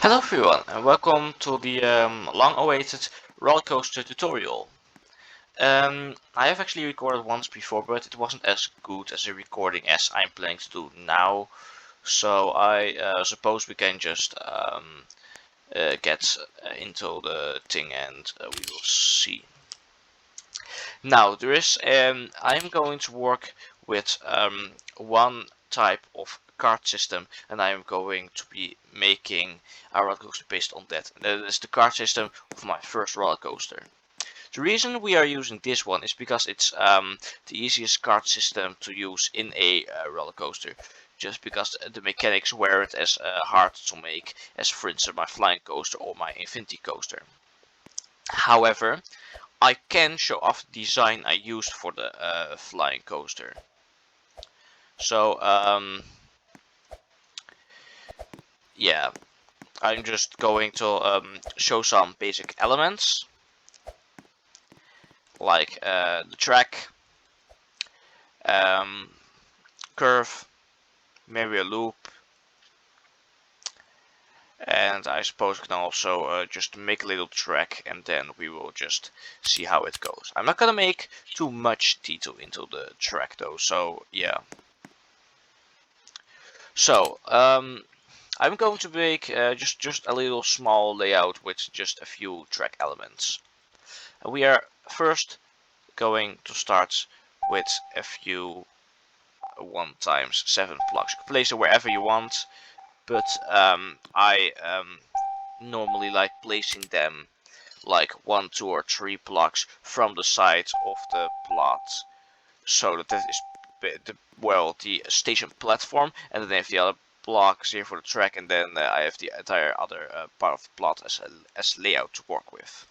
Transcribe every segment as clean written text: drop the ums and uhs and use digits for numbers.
Hello everyone and welcome to the long-awaited roller coaster tutorial. I have actually recorded once before, but it wasn't as good as a recording as I'm planning to do now. So I suppose we can just get into the thing and we will see. Now I'm going to work with one type of card system, and I am going to be making a roller coaster based on that. And that is the card system of my first roller coaster. The reason we are using this one is because it's the easiest card system to use in a roller coaster. Just because the mechanics weren't as hard to make as, for instance, my flying coaster or my infinity coaster. However, I can show off the design I used for the flying coaster. So yeah, I'm just going to show some basic elements like the track, um, curve, maybe a loop, and I suppose we can also just make a little track, and then we will just see how it goes. I'm not gonna make too much detail into the track though, so yeah. So I'm going to make just a little small layout with just a few track elements. And we are first going to start with a few 1x7 blocks. You can place it wherever you want, but I normally like placing them like 1, 2, or 3 blocks from the side of the plot, so that is the station platform, and then I have the other blocks here for the track, and then I have the entire other part of the plot as layout to work with.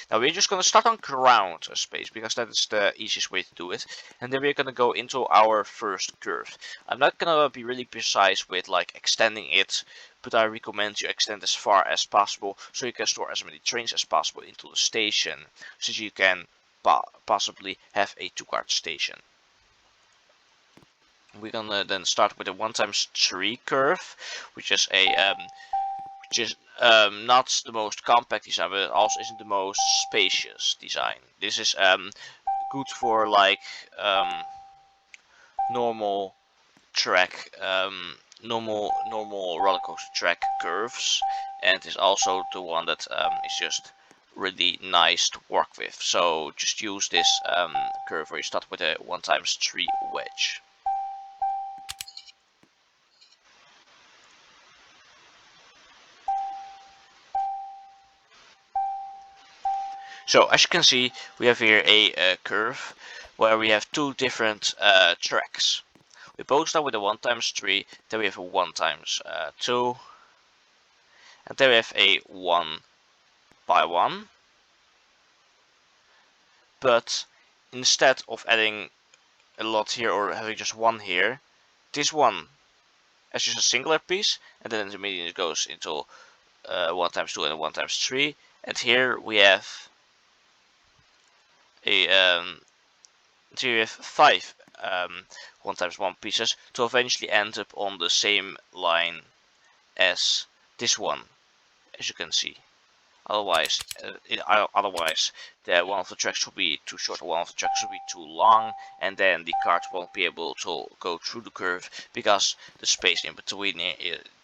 Now we're just going to start on ground space because that is the easiest way to do it, and then we're going to go into our first curve. I'm not going to be really precise with like extending it, but I recommend you extend as far as possible so you can store as many trains as possible into the station, so you can possibly have a 2-card station. We're gonna then start with a 1x3 curve, which is not the most compact design, but it also isn't the most spacious design. This is good for like normal track, normal roller coaster track curves, and is also the one that is just really nice to work with. So just use this curve where you start with a 1x3 wedge. So as you can see, we have here a curve where we have two different tracks. We both start with a 1x3, then we have a 1x2, and then we have a 1x1. But instead of adding a lot here or having just one here, this one is just a singular piece, and then immediately it goes into 1x2 and a 1x3, and here we have a so you have 5 1x1 pieces to eventually end up on the same line as this one, as you can see. Otherwise, one of the tracks will be too short, or one of the tracks will be too long, and then the cart won't be able to go through the curve because the space in between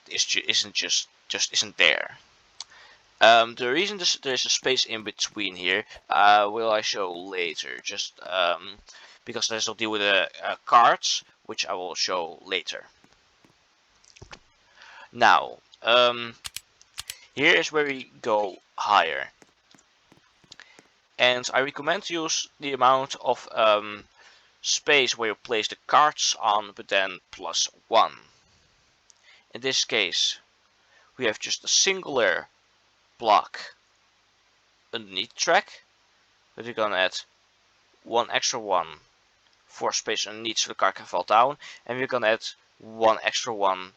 isn't there. The reason there's a space in between here will I show later, just because this will deal with the cards, which I will show later. Now, here is where we go higher, and I recommend to use the amount of space where you place the cards on, but then +1. In this case, we have just a singular block underneath the track, but we're gonna add one extra one for space underneath so the card can fall down, and we're gonna add one extra one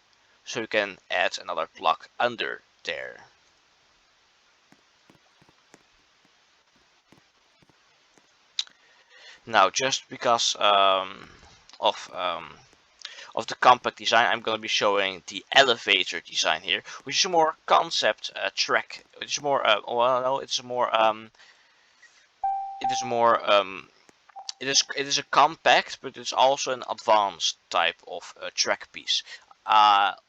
so you can add another block under there. Now, just because of of the compact design, I'm going to be showing the elevator design here, which is a more concept track. It's more well, no, it's a more it is more it is a compact, but it's also an advanced type of track piece.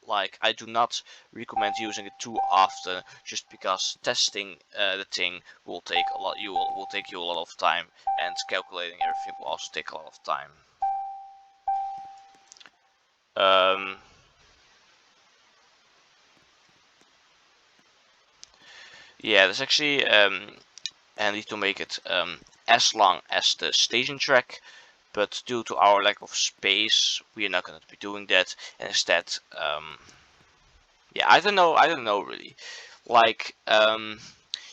Like, I do not recommend using it too often, just because testing the thing will take a lot. Will take you a lot of time, and calculating everything will also take a lot of time. Yeah, there's actually handy to make it as long as the station track, but due to our lack of space, we are not going to be doing that, and instead, yeah, I don't know really. Like,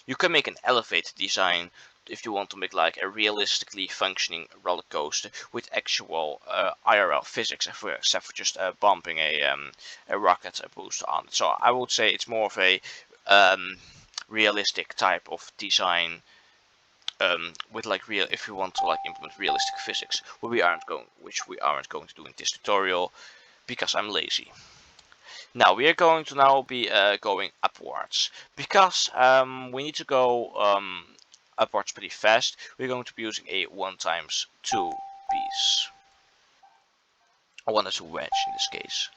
you can make an elevator design if you want to make like a realistically functioning roller coaster with actual IRL physics, except for just bumping a rocket booster on it. So I would say it's more of a realistic type of design, with like if you want to like implement realistic physics, which we aren't going to do in this tutorial because I'm lazy. Now we are going to be going upwards because we need to go upwards pretty fast. We're going to be using a 1x2 piece, or 1x2 wedge in this case.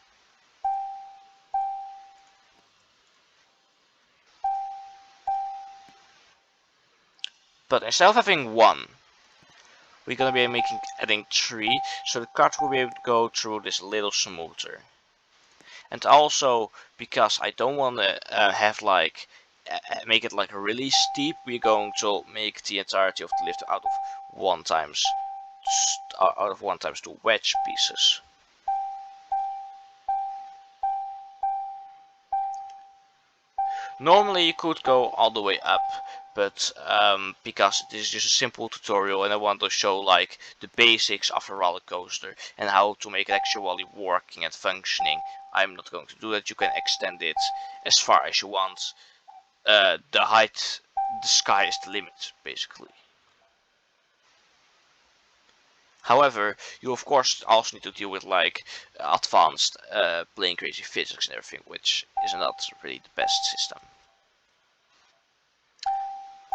But instead of having one, we're gonna be adding 3, so the cart will be able to go through this little smoother. And also, because I don't want to have like make it like really steep, we're going to make the entirety of the lift out of 1x2 wedge pieces. Normally you could go all the way up, but because this is just a simple tutorial and I want to show like the basics of a roller coaster and how to make it actually working and functioning, I'm not going to do that. You can extend it as far as you want. The height, the sky is the limit, basically. However, you of course also need to deal with like advanced plane crazy physics and everything, which is not really the best system.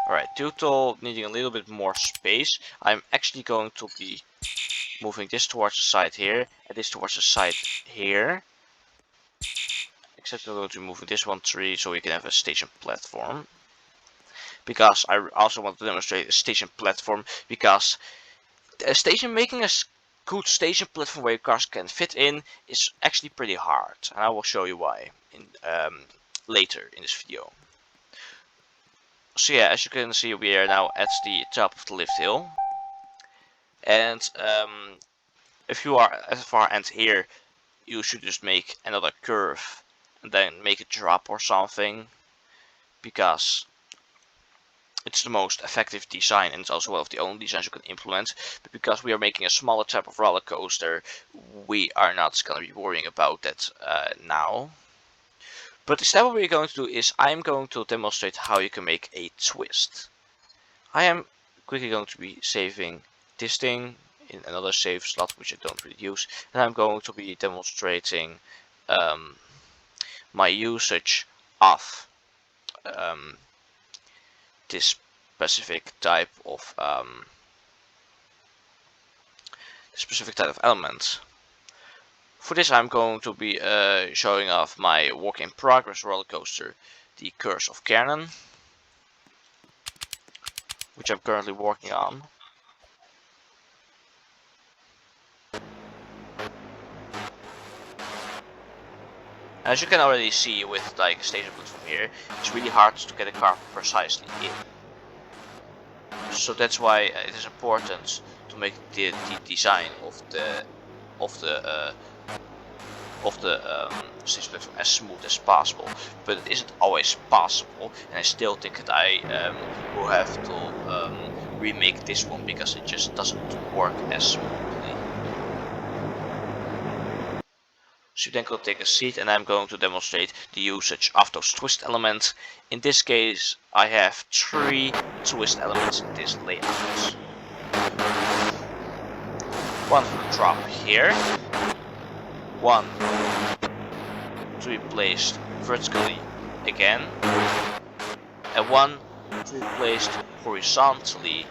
Alright, due to needing a little bit more space, I'm actually going to be moving this towards the side here, and this towards the side here. Except I'm going to be moving this one tree so we can have a station platform. Because I also want to demonstrate a station platform, because making a good station platform where your cars can fit in is actually pretty hard, and I will show you why later in this video. So yeah, as you can see, we are now at the top of the lift hill, and if you are at the far end here, you should just make another curve and then make a drop or something, because it's the most effective design and it's also one of the only designs you can implement. But because we are making a smaller type of roller coaster, we are not going to be worrying about that now. But instead what we're going to do is I'm going to demonstrate how you can make a twist. I am quickly going to be saving this thing in another save slot, which I don't really use, and I'm going to be demonstrating my usage of this specific type of element. For this I'm going to be showing off my work in progress roller coaster, the Curse of Canon, which I'm currently working on. As you can already see with like station boot from here, it's really hard to get a car precisely in. So that's why it is important to make the design of the station platform as smooth as possible. But it isn't always possible, and I still think that I will have to remake this one because it just doesn't work as smoothly. So you then go take a seat, and I'm going to demonstrate the usage of those twist elements. In this case, I have 3 twist elements in this layout. One for the drop here, one to be placed vertically again, and one to be placed horizontally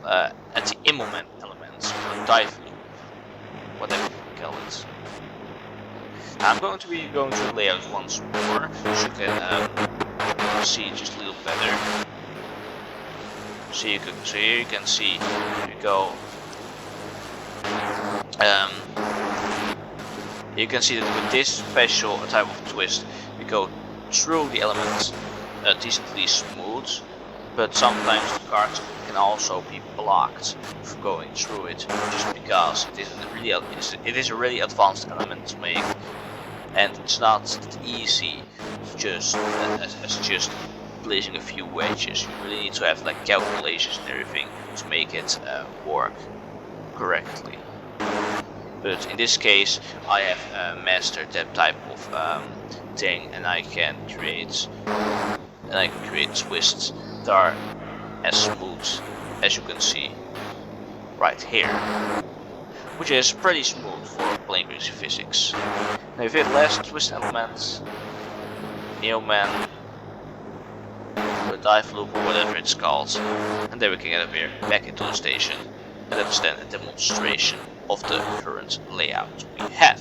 at the immoment elements of a dive loop, whatever you call it. I'm going to be going through the layout once more, so you can see just a little better. So here you can see we go. You can see that with this special type of twist, we go through the elements decently smooth, but sometimes the cards can also be blocked from going through it, just because it is a really advanced element to make, and it's not easy just as just placing a few wedges. You really need to have like calculations and everything to make it work correctly. But in this case, I have mastered that type of thing, and I can create twists that are as smooth as you can see right here, which is pretty smooth for plane crazy physics. Now if you have less twist elements, Neoman, or dive loop, or whatever it's called, and then we can get up here back into the station, and that is then a demonstration of the current layout we have.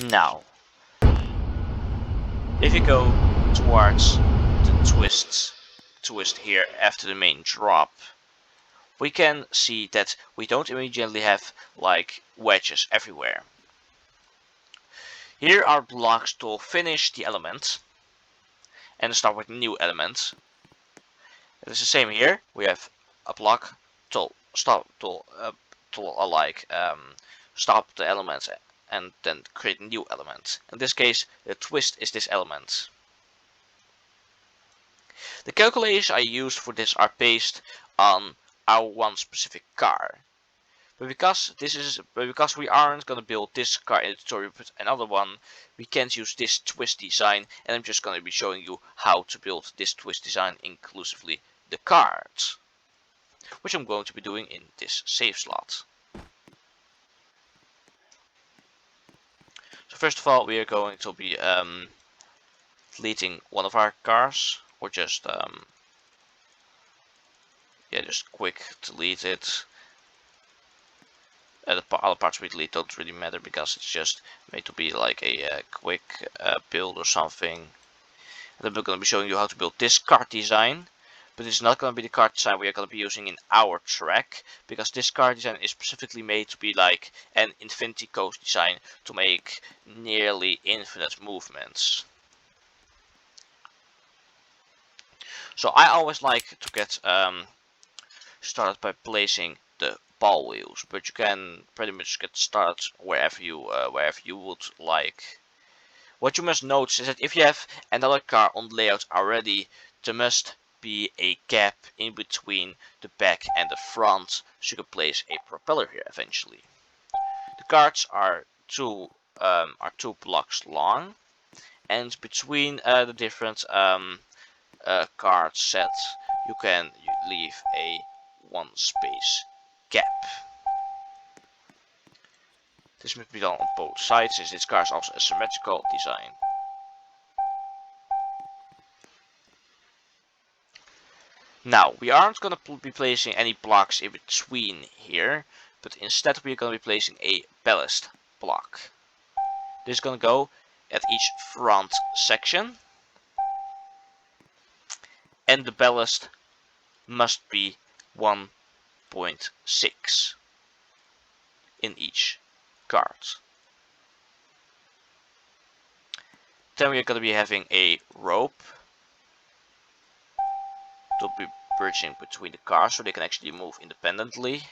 Now, if you go towards the twist here after the main drop, we can see that we don't immediately have like wedges everywhere. Here are blocks to finish the element and start with new element. It is the same here. We have a block to stop stop the elements and then create a new element. In this case, the twist is this element. The calculations I used for this are based on our one specific car. But because we aren't gonna build this car in the tutorial but another one, we can't use this twist design, and I'm just gonna be showing you how to build this twist design inclusively the cards, which I'm going to be doing in this save slot. So first of all, we are going to be deleting one of our cars, or just just quick delete it. The other parts we delete don't really matter because it's just made to be like a quick build or something. And then we're going to be showing you how to build this card design, but it's not going to be the card design we are going to be using in our track, because this card design is specifically made to be like an Infinity Coast design to make nearly infinite movements. So I always like to get started by placing the ball wheels, but you can pretty much get started wherever you would like. What you must notice is that if you have another car on the layout already, there must be a gap in between the back and the front, so you can place a propeller here eventually. The cards are two blocks long, and between the different card sets, you can leave a one space gap. This must be done on both sides, since this car is also a symmetrical design. Now, we aren't going to be placing any blocks in between here, but instead we're going to be placing a ballast block. This is going to go at each front section, and the ballast must be 1.6 in each card. Then we're going to be having a rope to be bridging between the cars so they can actually move independently.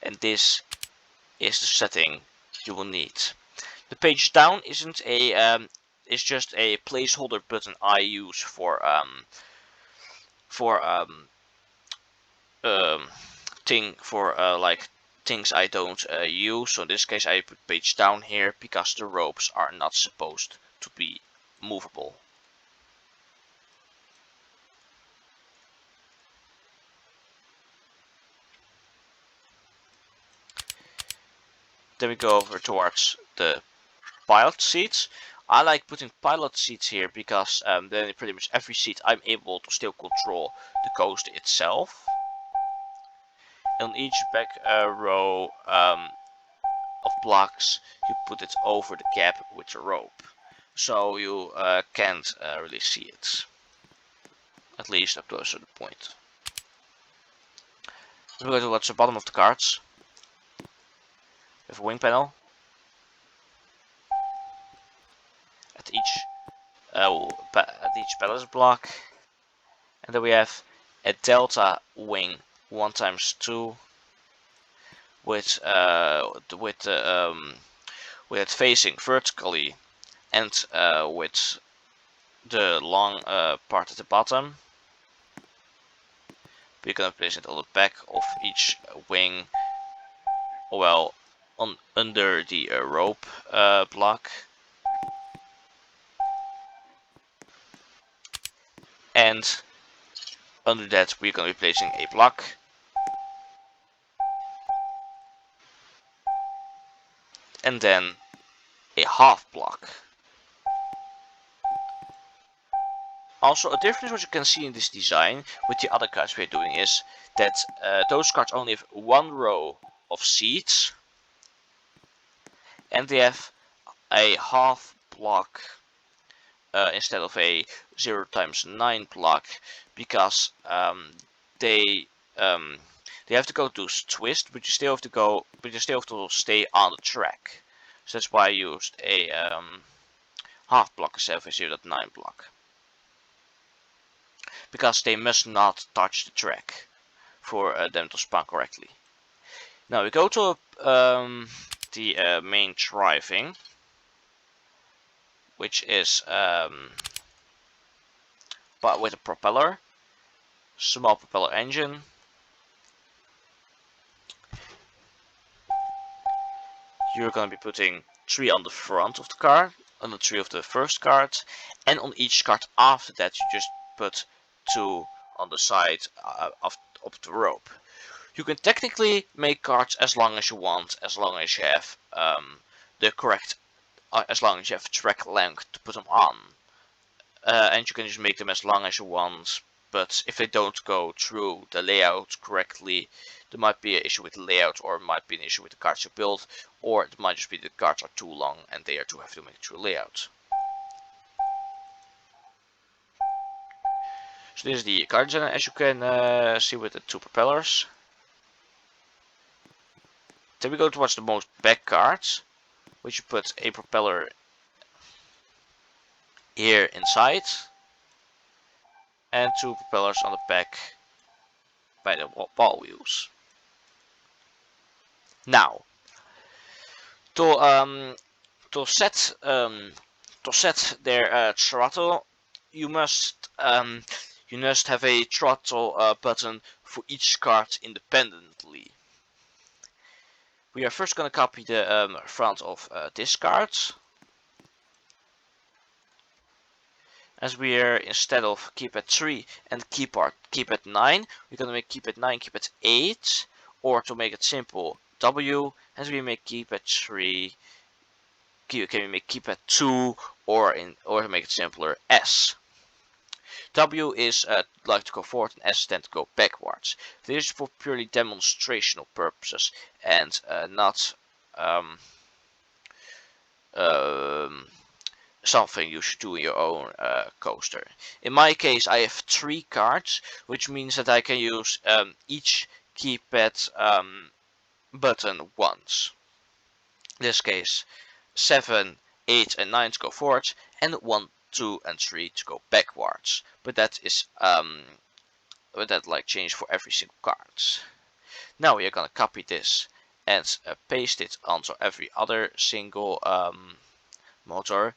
And this is the setting you will need. The page down isn't a is just a placeholder button I use for like things I don't use. So in this case I put page down here because the ropes are not supposed to be movable. Then we go over towards the pilot seats. I like putting pilot seats here because then in pretty much every seat I'm able to still control the coaster itself. And on each back row of blocks, you put it over the gap with a rope, so you can't really see it, at least up to a certain point. We go towards the bottom of the carts. We have a wing panel at each ballast block, and then we have a delta wing 1x2 with it facing vertically and with the long part at the bottom. We're gonna place it on the back of each wing, well, under the rope block. And under that we're gonna be placing a block. And then a half block. Also, a difference what you can see in this design with the other cards we're doing is that those cards only have one row of seats, and they have a half block instead of a 0x9 block, because they have to go to twist, but you still have to go, but you still have to stay on the track. So that's why I used a half block instead of a 0.9 block, because they must not touch the track for them to spawn correctly. Now we go to the main driving, which is but with a propeller, small propeller engine. You're going to be putting 3 on the front of the car, on the 3 of the first cart, and on each cart after that you just put 2 on the side of the rope. You can technically make carts as long as you want, as long as you have the correct, as long as you have track length to put them on, and you can just make them as long as you want. But if they don't go through the layout correctly, there might be an issue with the layout, or it might be an issue with the cards you build, or it might just be the cards are too long and they are too heavy to make it through layout. So this is the card design, as you can see, with the 2 propellers. Then we go towards the most back cards, which you put a propeller here inside, and 2 propellers on the back by the ball wheels. Now, to set their throttle, you must have a throttle button for each card independently. We are first going to copy the front of this card, as we are, instead of keep at 3 and keep at 9, we're going to make keep at 9 keep at 8, or to make it simple, W, as we make keep at 3, can we make keep at 2, or to make it simpler, S. W is like to go forward, and S tend to go backwards. This is for purely demonstrational purposes, and not something you should do in your own coaster. In my case, I have 3 cards, which means that I can use each keypad button once. In this case, 7, 8, and 9 to go forwards, and 1, 2, and 3 to go backwards. But that is like change for every single card. Now we are gonna copy this and paste it onto every other single motor.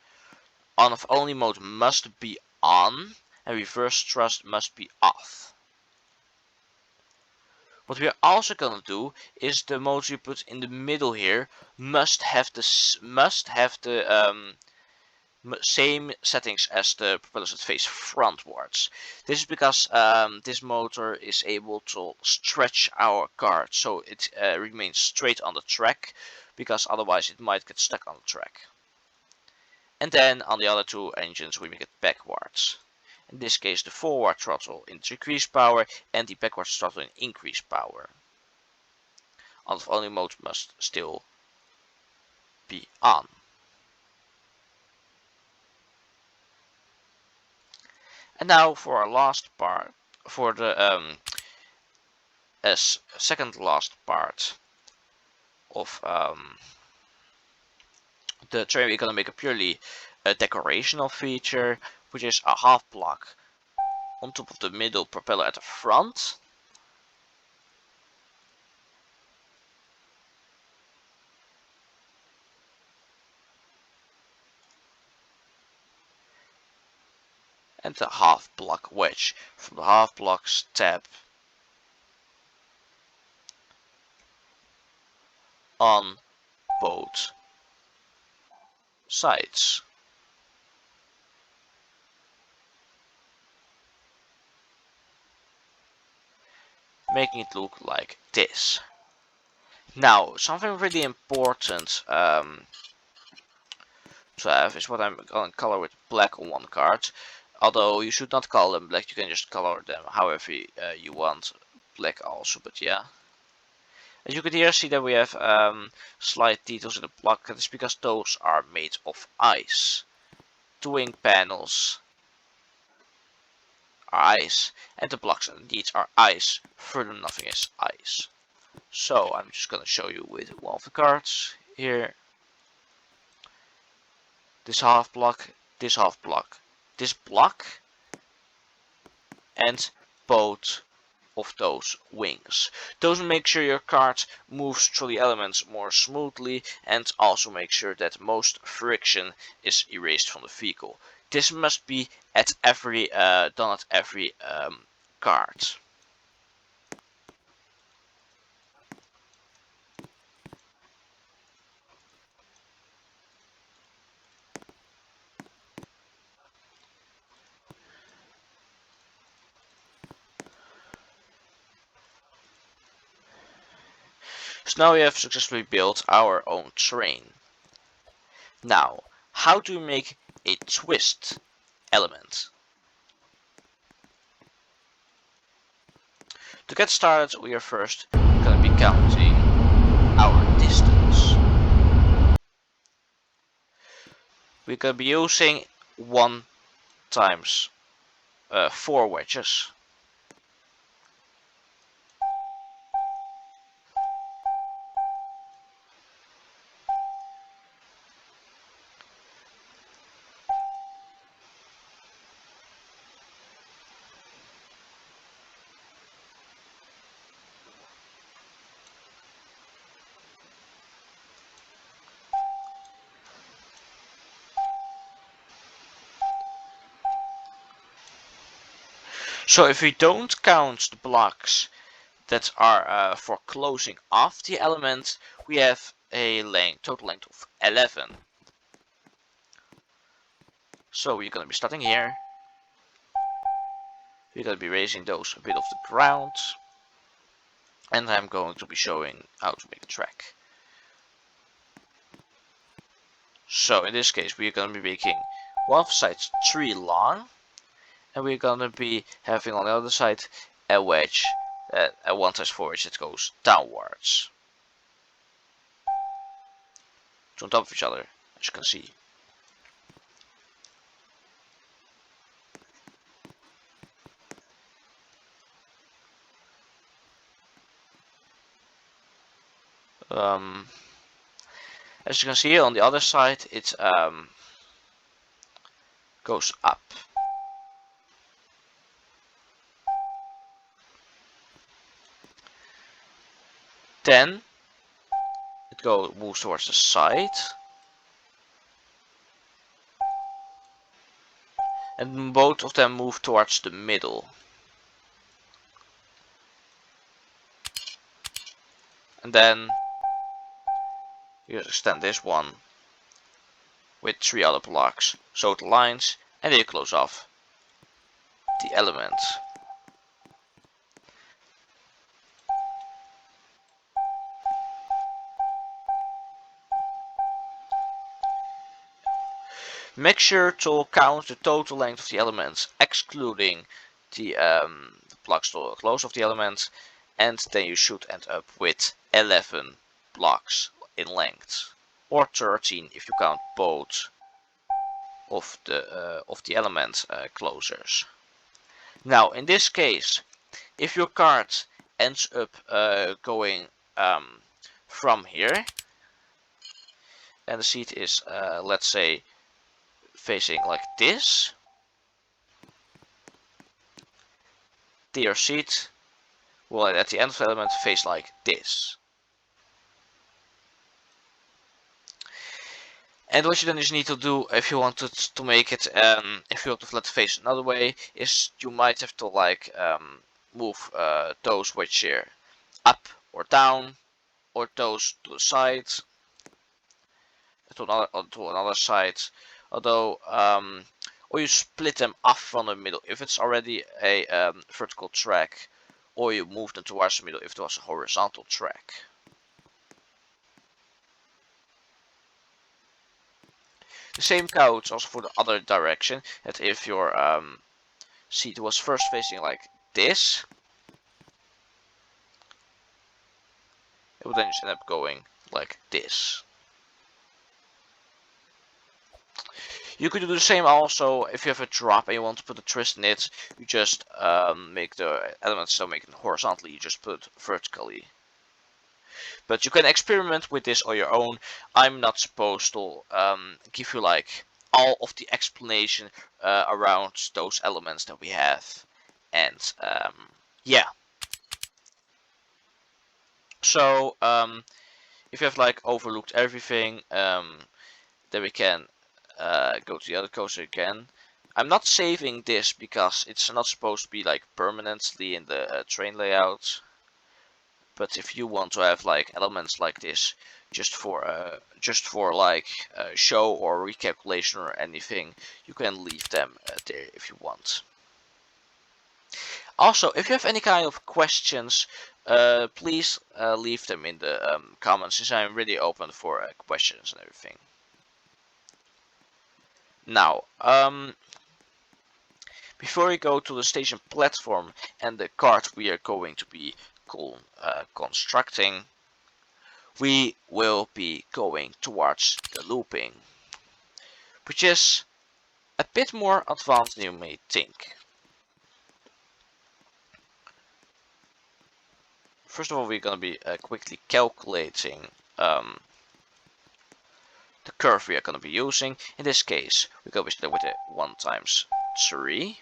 On-off only mode must be on, and reverse thrust must be off. What we are also gonna do is the motor you put in the middle here must have the same settings as the propellers that face frontwards. This is because this motor is able to stretch our cart, so it remains straight on the track, because otherwise it might get stuck on the track. And then on the other two engines we make it backwards. In this case the forward throttle in decreased power and the backwards throttle in increased power. Out of only mode must still be on. And now for our last part, for the second last part of the train, we're gonna make a purely decorational feature, which is a half block on top of the middle propeller at the front. And the half block wedge from the half block step on both sides. Making it look like this. Now, something really important to have is what I'm going to color with black on one card. Although you should not color them black, you can just color them however you want black also, but yeah. As you can here see that we have slight details in the block. That is because those are made of ice. The wing panels are ice, and the blocks indeed are ice. Further, nothing is ice. So I'm just gonna show you with one of the cards here. This half block, this half block, this block, and both of those wings. Those make sure your card moves through the elements more smoothly, and also make sure that most friction is erased from the vehicle. This must be at every done at every card. So now we have successfully built our own train. Now, how to make a twist element? To get started, we are first going to be counting our distance. We're going to be using 1 times 4 wedges. So if we don't count the blocks that are for closing off the element, we have a total length of 11. So we're going to be starting here. We're going to be raising those a bit off the ground. And I'm going to be showing how to make a track. So in this case we're going to be making one of the sides 3 long. And we're going to be having on the other side a wedge, a 1 times 4 wedge that goes downwards. To on top of each other, as you can see. As you can see on the other side, it goes up. Then it moves towards the side, and both of them move towards the middle. And then you extend this one with 3 other blocks, so it lines, and then you close off the element. Make sure to count the total length of the elements, excluding the blocks to the close of the element, and then you should end up with 11 blocks in length, or 13 if you count both of the element closures. Now, in this case, if your card ends up going from here, and the seat is, let's say, facing like this, your seat will at the end of the element face like this. And what you then just need to do, if you wanted to make it, if you want to let it face another way, is you might have to like move those which here up or down, or those to the side, to another side. Although, or you split them off from the middle if it's already a vertical track, or you move them towards the middle if it was a horizontal track. The same counts also for the other direction, that if your seat was first facing like this, it would then just end up going like this. You could do the same also if you have a drop and you want to put a twist in it. You just make the elements so make it horizontally, you just put it vertically. But you can experiment with this on your own. I'm not supposed to give you like all of the explanation around those elements that we have. And yeah. So if you have like overlooked everything, then we can go to the other coaster again. I'm not saving this because it's not supposed to be like permanently in the train layout. But if you want to have like elements like this, just for like show or recalculation or anything, you can leave them there if you want. Also, if you have any kind of questions, please leave them in the comments, since I'm really open for questions and everything. Now, before we go to the station platform and the cart we are going to be constructing, we will be going towards the looping, which is a bit more advanced than you may think. First of all, we're going to be quickly calculating the curve we are going to be using. In this case, we're going to be starting with a 1 times 3.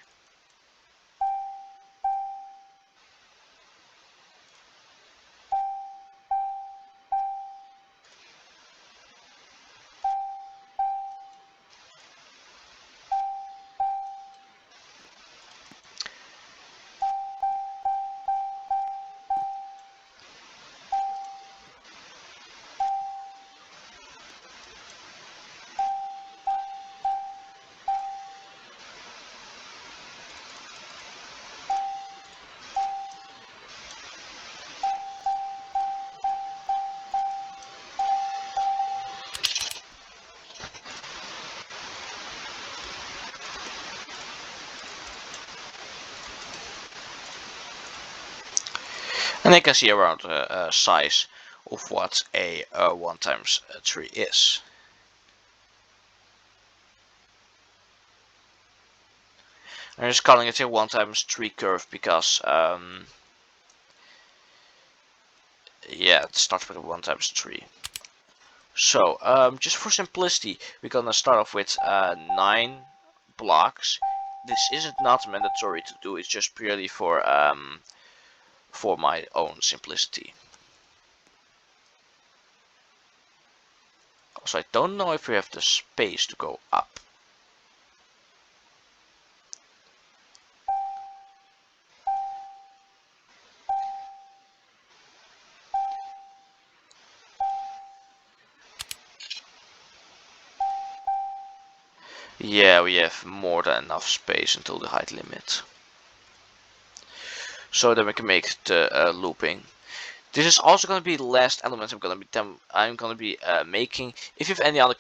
And you can see around the size of what a 1 times 3 is. I'm just calling it a 1 times 3 curve because yeah, it starts with a 1 times 3. So just for simplicity, we're gonna start off with 9 blocks. This isn't not mandatory to do, it's just purely for my own simplicity. Also, I don't know if we have the space to go up. Yeah, we have more than enough space until the height limit. So then we can make the looping. This is also going to be the last element I'm going to be making. If you have any other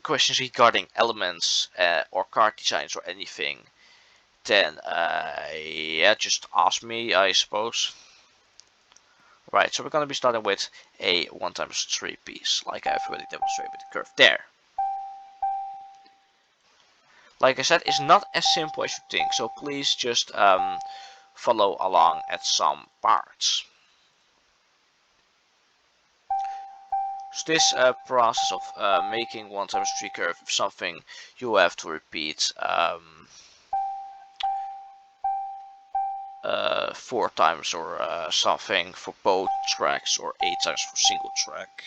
questions regarding elements or card designs or anything, then yeah, just ask me, I suppose. Right, so we're going to be starting with a 1x3 piece, like I've already demonstrated with the curve there. Like I said, it's not as simple as you think, so please just follow along at some parts. So this process of making 1x3 curve is something you have to repeat 4 times or something for both tracks, or 8 times for single track.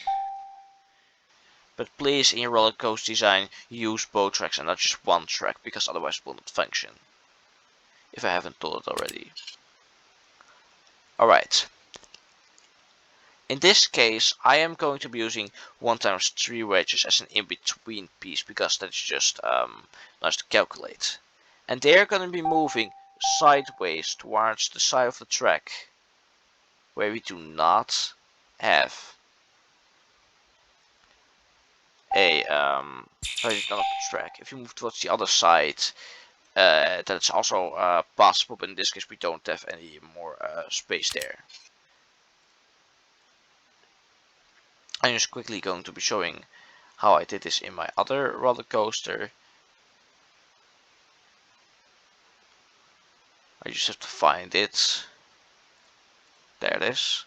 But please, in your roller coaster design, use both tracks and not just one track, because otherwise it will not function. If I haven't told it already. Alright. In this case, I am going to be using 1x3 wedges as an in-between piece, because that's just nice to calculate. And they're going to be moving sideways towards the side of the track, where we do not have a track. If you move towards the other side, that's also possible, but in this case we don't have any more space there. I'm just quickly going to be showing how I did this in my other roller coaster. I just have to find it. There it is.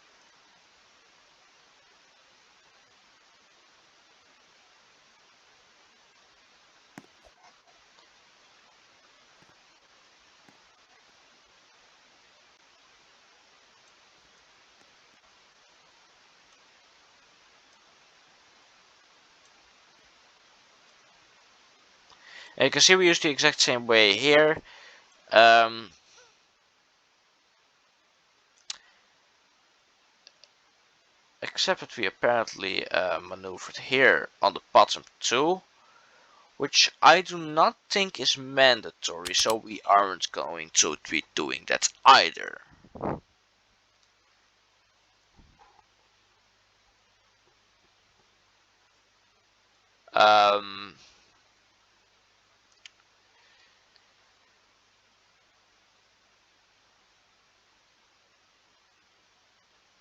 And you can see we use the exact same way here. Except that we apparently maneuvered here on the bottom too, which I do not think is mandatory, so we aren't going to be doing that either.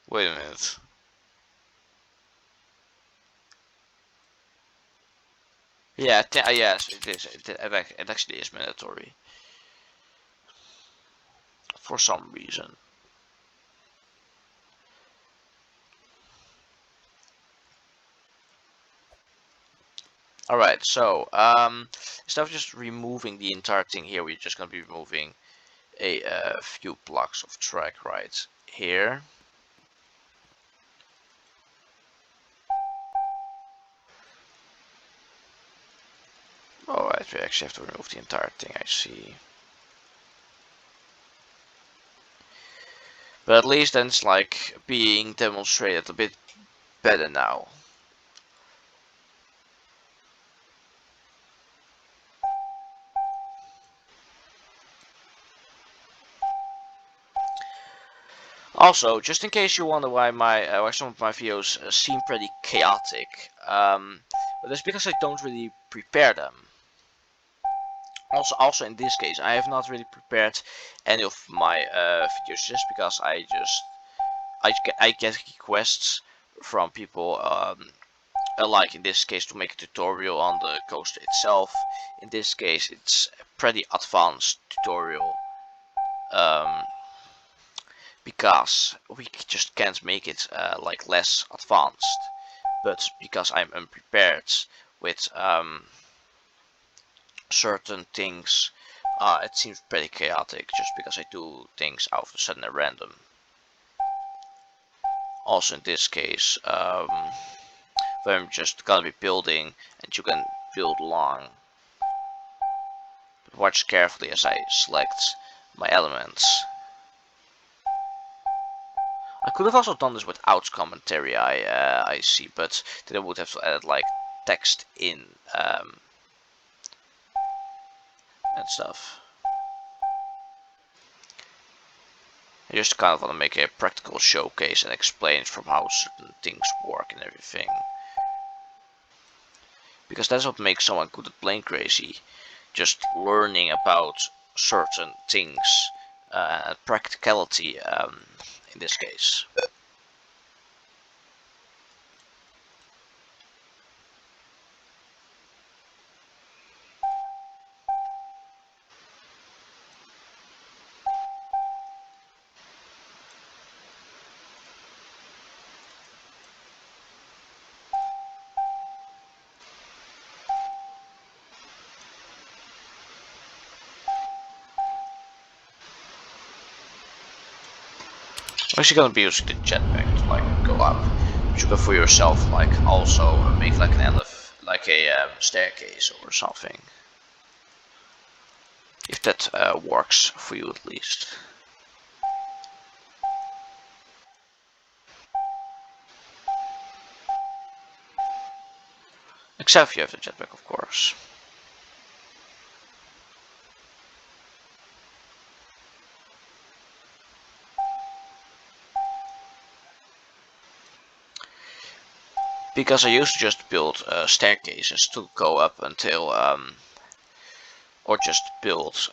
Wait a minute. Yeah, yes, it is. It actually is mandatory. For some reason. Alright, so, instead of just removing the entire thing here, we're just going to be removing a few blocks of track right here. Alright, we actually have to remove the entire thing, I see. But at least then it's like being demonstrated a bit better now. Also, just in case you wonder why why some of my videos seem pretty chaotic, but that's because I don't really prepare them. Also in this case, I have not really prepared any of my videos, just because I get requests from people, like in this case to make a tutorial on the coaster itself. In this case, it's a pretty advanced tutorial. Because we just can't make it like less advanced, but because I'm unprepared with certain things, it seems pretty chaotic, just because I do things out of the sudden and random. Also in this case, where I'm just gonna be building, and you can build long, but watch carefully as I select my elements. I could have also done this without commentary, I see, but then I would have to add like text in and stuff. I just kind of want to make a practical showcase and explain from how certain things work and everything. Because that's what makes someone good at Plane Crazy. Just learning about certain things, practicality in this case. I'm actually gonna be using the jetpack to like go up. But you can for yourself like also make like an like a staircase or something. If that works for you at least. Except if you have the jetpack, of course. Because I used to just build staircases to go up until, or just build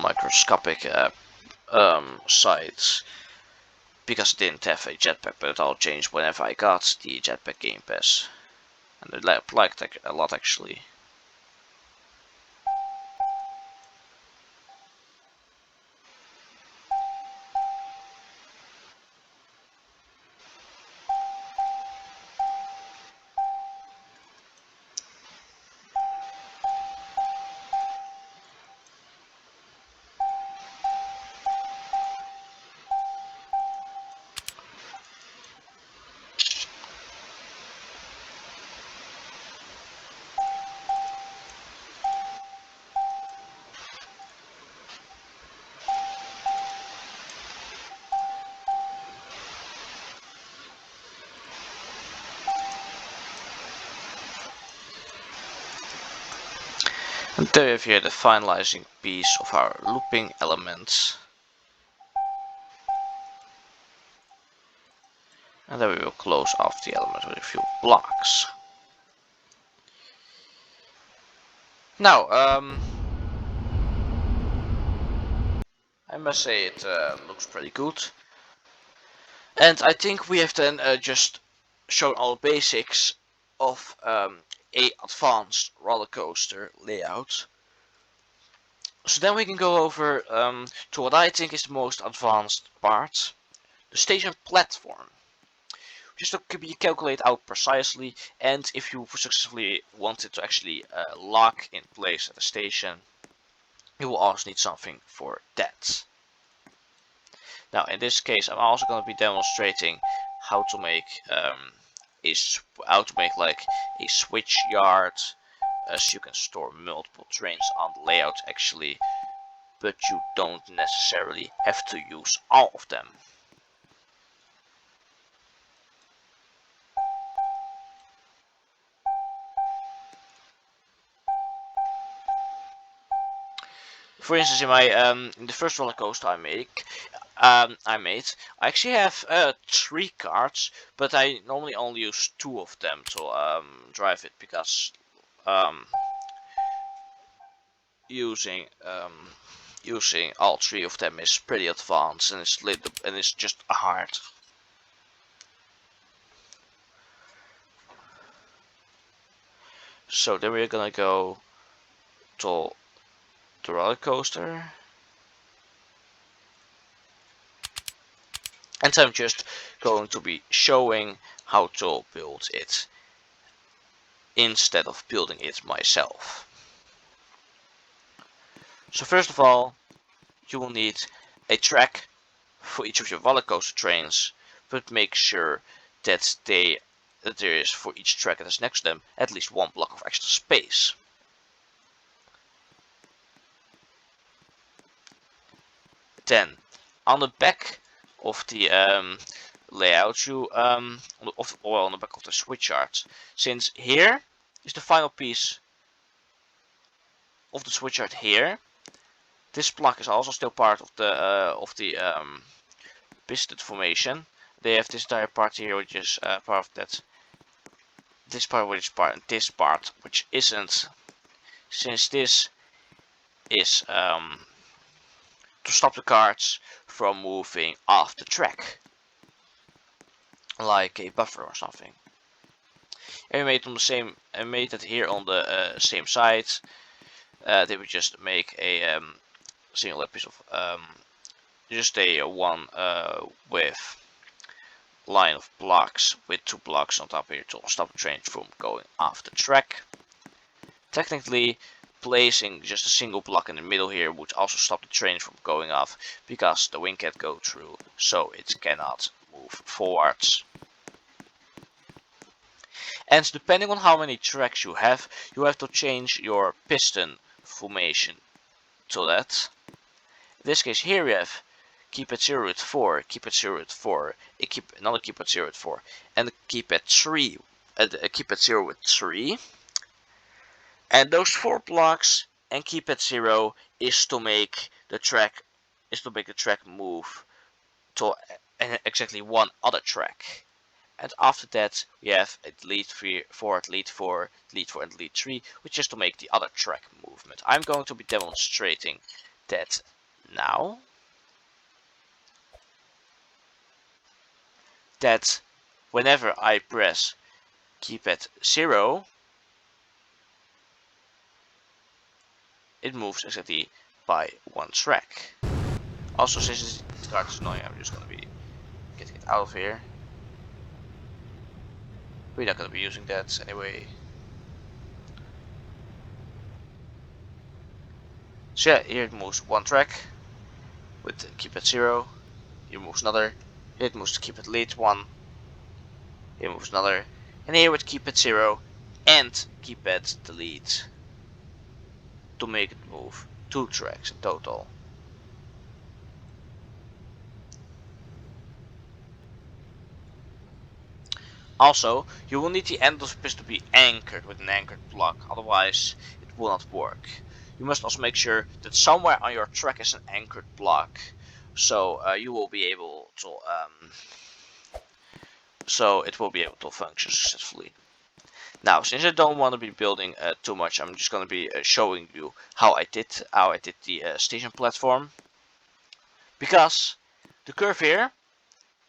microscopic sites. Because I didn't have a jetpack, but it all changed whenever I got the jetpack game pass. And I liked it a lot actually. And there we have here the finalizing piece of our looping elements. And then we will close off the element with a few blocks. Now, I must say it looks pretty good. And I think we have then just shown all the basics of a advanced roller coaster layout. So then we can go over to what I think is the most advanced part, the station platform. Just to be calculate out precisely, and if you successfully wanted to actually lock in place at the station, you will also need something for that. Now in this case I'm also going to be demonstrating how to make like a switch yard, so you can store multiple trains on the layout actually, but you don't necessarily have to use all of them. For instance, in my in the first roller coaster I made, I actually have 3 carts, but I normally only use 2 of them to drive it because using using all 3 of them is pretty advanced and it's just hard. So then we're gonna go to the roller coaster. And I'm just going to be showing how to build it instead of building it myself. So first of all, you will need a track for each of your roller coaster trains, but make sure that there is for each track that is next to them at least 1 block of extra space. Then on the back of the layout, you on the back of the switch yard, since here is the final piece of the switch yard here, This block is also still part of the piston formation. They have this entire part here, which is part of that. This part, which is part, and this part, which isn't. Since this is to stop the carts from moving off the track, like a buffer or something. And we made on the same, and made it here on the same side. They would just make a single piece of just a one with line of blocks with 2 blocks on top here to stop the train from going off the track. Technically, placing just a single block in the middle here would also stop the train from going off, because the wing can't go through, so it cannot move forwards. And depending on how many tracks you have to change your piston formation to that. In this case here we have keep at 0 at 4, keep at 0 at 4, another keep at 0 at 4, and keep at 3, keep at 0 at 3. And those 4 blocks and keep at 0 is to make the track move to exactly one other track. And after that we have a delete 4, delete 4, delete 4, and delete 3, which is to make the other track movement. I'm going to be demonstrating that now. That whenever I press keep at 0, it moves exactly by one track. Also, since this card is annoying, I'm just gonna be getting it out of here. We're not gonna be using that anyway. So yeah, here it moves one track with keep at 0. Here moves another. Here it moves to keep at delete 1. Here moves another. And here with keep at 0 and keep at delete to make it move 2 tracks in total. Also, you will need the end of the piston to be anchored with an anchored block, otherwise it will not work. You must also make sure that somewhere on your track is an anchored block, so you will be able to so it will be able to function successfully. Now, since I don't want to be building too much, I'm just going to be showing you how I did the station platform, because the curve here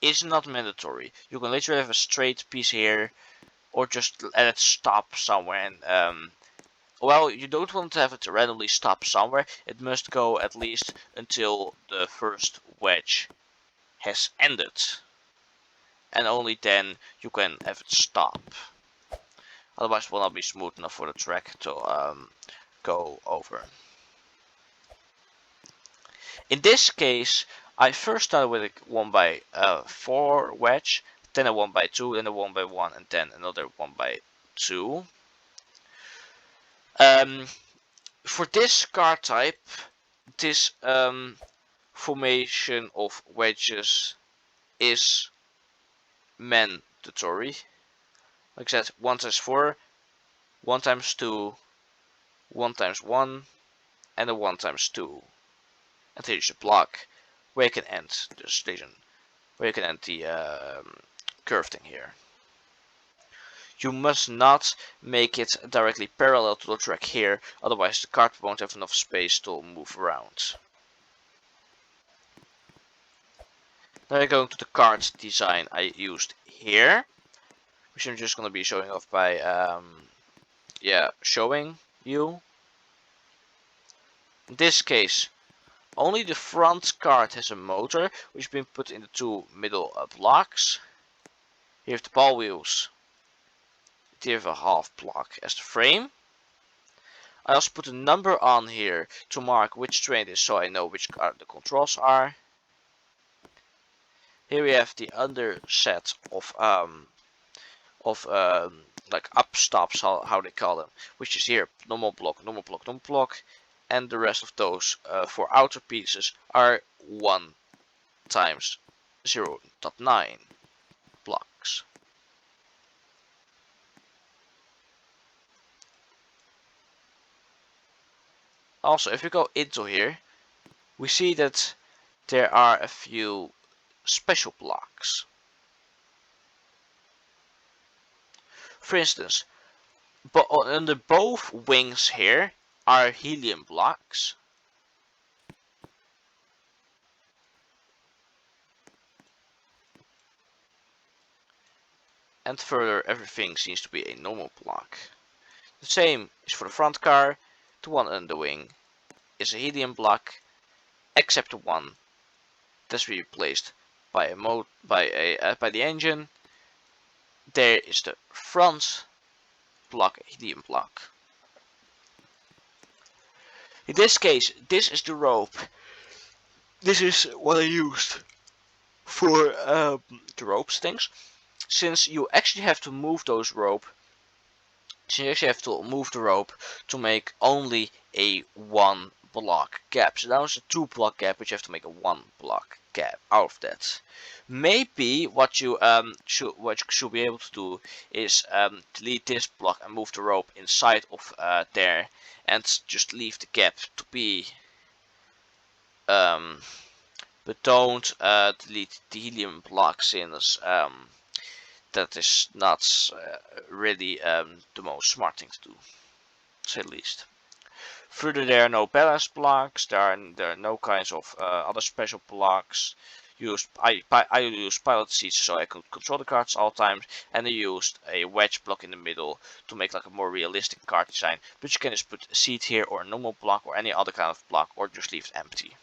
is not mandatory. You can literally have a straight piece here, or just let it stop somewhere. And well, you don't want to have it randomly stop somewhere. It must go at least until the first wedge has ended, and only then you can have it stop. Otherwise it will not be smooth enough for the track to go over. In this case, I first started with a 1x4 wedge, then a 1x2, then a 1x1, and then another 1x2. For this card type, this formation of wedges is mandatory. Like I said, 1x4, 1x2, 1x1, and a 1x2. And here's a block where you can end the station, where you can end the curve thing here. You must not make it directly parallel to the track here, otherwise the cart won't have enough space to move around. Now we're going to the cart design I used here, which I'm just going to be showing off by showing you. In this case, only the front cart has a motor, which has been put in the 2 middle blocks. Here have the ball wheels. Here have a half block as the frame. I also put a number on here to mark which train it is, so I know which car the controls are. Here we have the underset of like up stops, how they call them, which is here normal block, normal block, normal block, and the rest of those for outer pieces are 1 times 0.9 blocks. Also, if you go into here, we see that there are a few special blocks. For instance, but under both wings here are helium blocks. And further, everything seems to be a normal block. The same is for the front car. The one under the wing is a helium block, except the one that's replaced by the engine. There is the front block, helium block. In this case, this is the rope. This is what I used for the rope things. Since you actually have to move those rope. So you actually have to move the rope to make only a 1 block gap. So now it's a 2 block gap, but you have to make a 1 block gap out of that. Maybe what you should be able to do is delete this block and move the rope inside of there, and just leave the gap to be. But don't delete the helium block, since that is not really the most smart thing to do, to say the least. Further, there are no balance blocks. There are no kinds of other special blocks. I used pilot seats so I could control the cars all times, and I used a wedge block in the middle to make like a more realistic car design. But you can just put a seat here, or a normal block, or any other kind of block, or just leave it empty.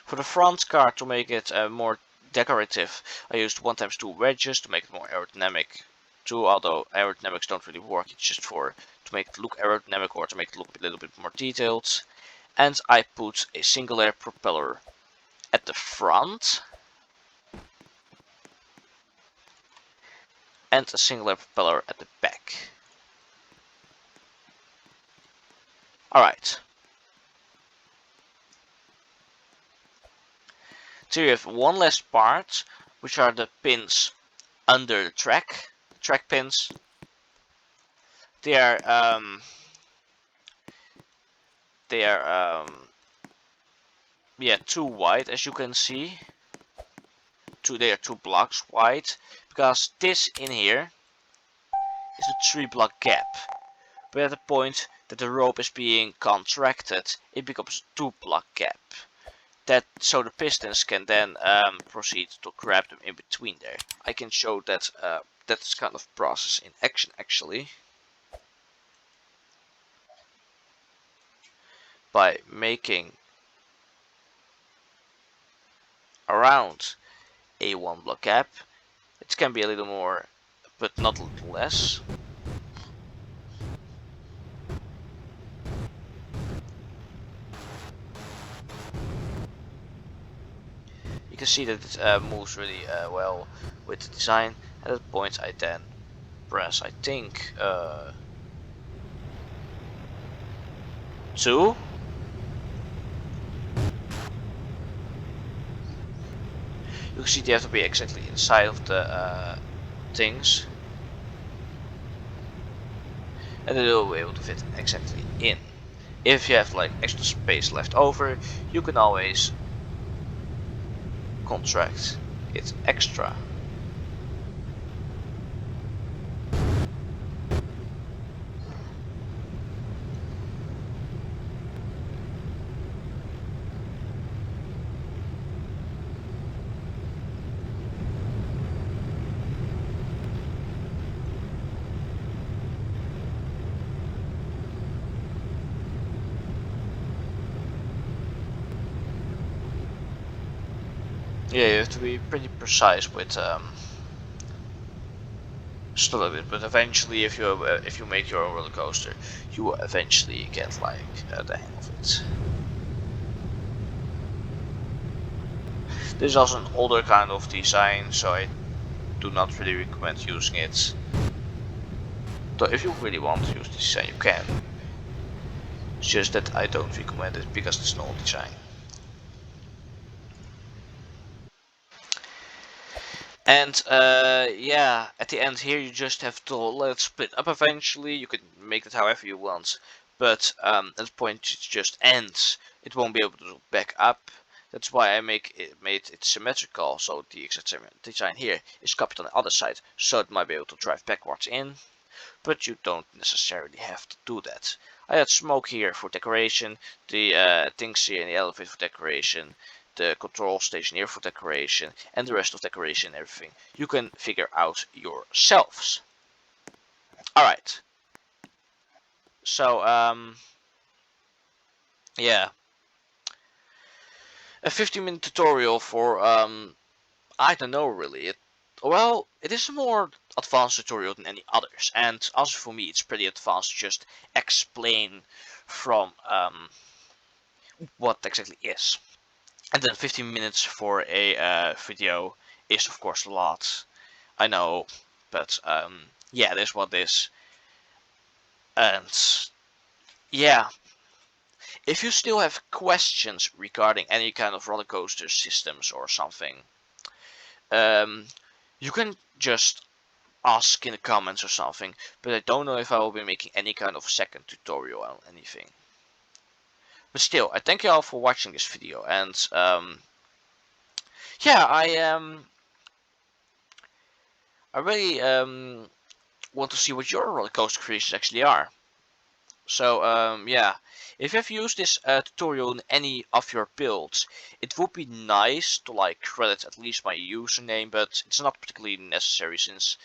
For the front car, to make it more decorative, I used 1x2 wedges to make it more aerodynamic too, although aerodynamics don't really work. It's just to make it look aerodynamic, or to make it look a little bit more detailed. And I put a single layer propeller at the front and a single layer propeller at the back. Alright. So you have one last part, which are the pins under the track pins. They are yeah, too wide, as you can see. They are 2 blocks wide, because this in here is a 3 block gap. But at the point that the rope is being contracted, it becomes a 2 block gap. So the pistons can then proceed to grab them in between there. I can show that that's kind of process in action actually, by making around a 1 block gap. It can be a little more, but not a little less. You can see that it moves really well with the design. At that point I then press, I think, 2. You can see they have to be exactly inside of the things. And they will be able to fit exactly in. If you have like extra space left over, you can always contract it extra. Yeah, you have to be pretty precise with stuff like it, but eventually, if you make your own roller coaster, you will eventually get like the hang of it. This is also an older kind of design, so I do not really recommend using it. So if you really want to use this design, you can. It's just that I don't recommend it because it's an old design. And yeah, at the end here you just have to let it split up eventually. You can make it however you want, but at the point it just ends. It won't be able to back up. That's why I made it symmetrical, so the exact same design here is copied on the other side, so it might be able to drive backwards in, but you don't necessarily have to do that. I had smoke here for decoration, the things here in the elevator for decoration, the control station here for decoration, and the rest of decoration and everything. You can figure out yourselves. Alright, so yeah, a 15-minute tutorial for I don't know really. Well, it is a more advanced tutorial than any others, and also for me it's pretty advanced to just explain from what exactly is. And then 15 minutes for a video is of course a lot. I know, but yeah, this is what it is. And yeah, if you still have questions regarding any kind of roller coaster systems or something, um, you can just ask in the comments or something. But I don't know if I will be making any kind of second tutorial on anything. But still, I thank you all for watching this video, and yeah, I really want to see what your roller coaster creations actually are. So yeah, if you have used this tutorial in any of your builds, it would be nice to like credit at least my username, but it's not particularly necessary since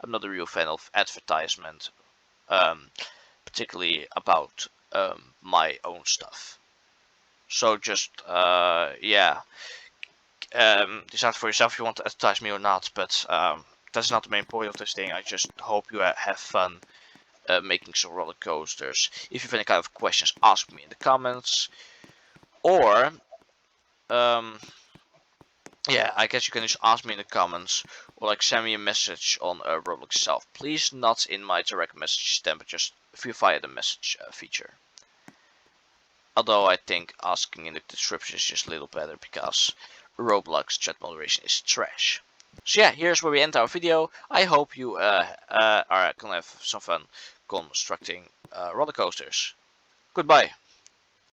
I'm not a real fan of advertisement, particularly about my own stuff. So just yeah, decide for yourself if you want to advertise me or not, but that's not the main point of this thing. I just hope you have fun making some roller coasters. If you have any kind of questions, ask me in the comments. Or, yeah, I guess you can just ask me in the comments, or like send me a message on Roblox itself. Please not in my direct message stem, but just via the message feature. Although I think asking in the description is just a little better because Roblox chat moderation is trash. So yeah, here's where we end our video. I hope you are gonna have some fun constructing roller coasters. Goodbye.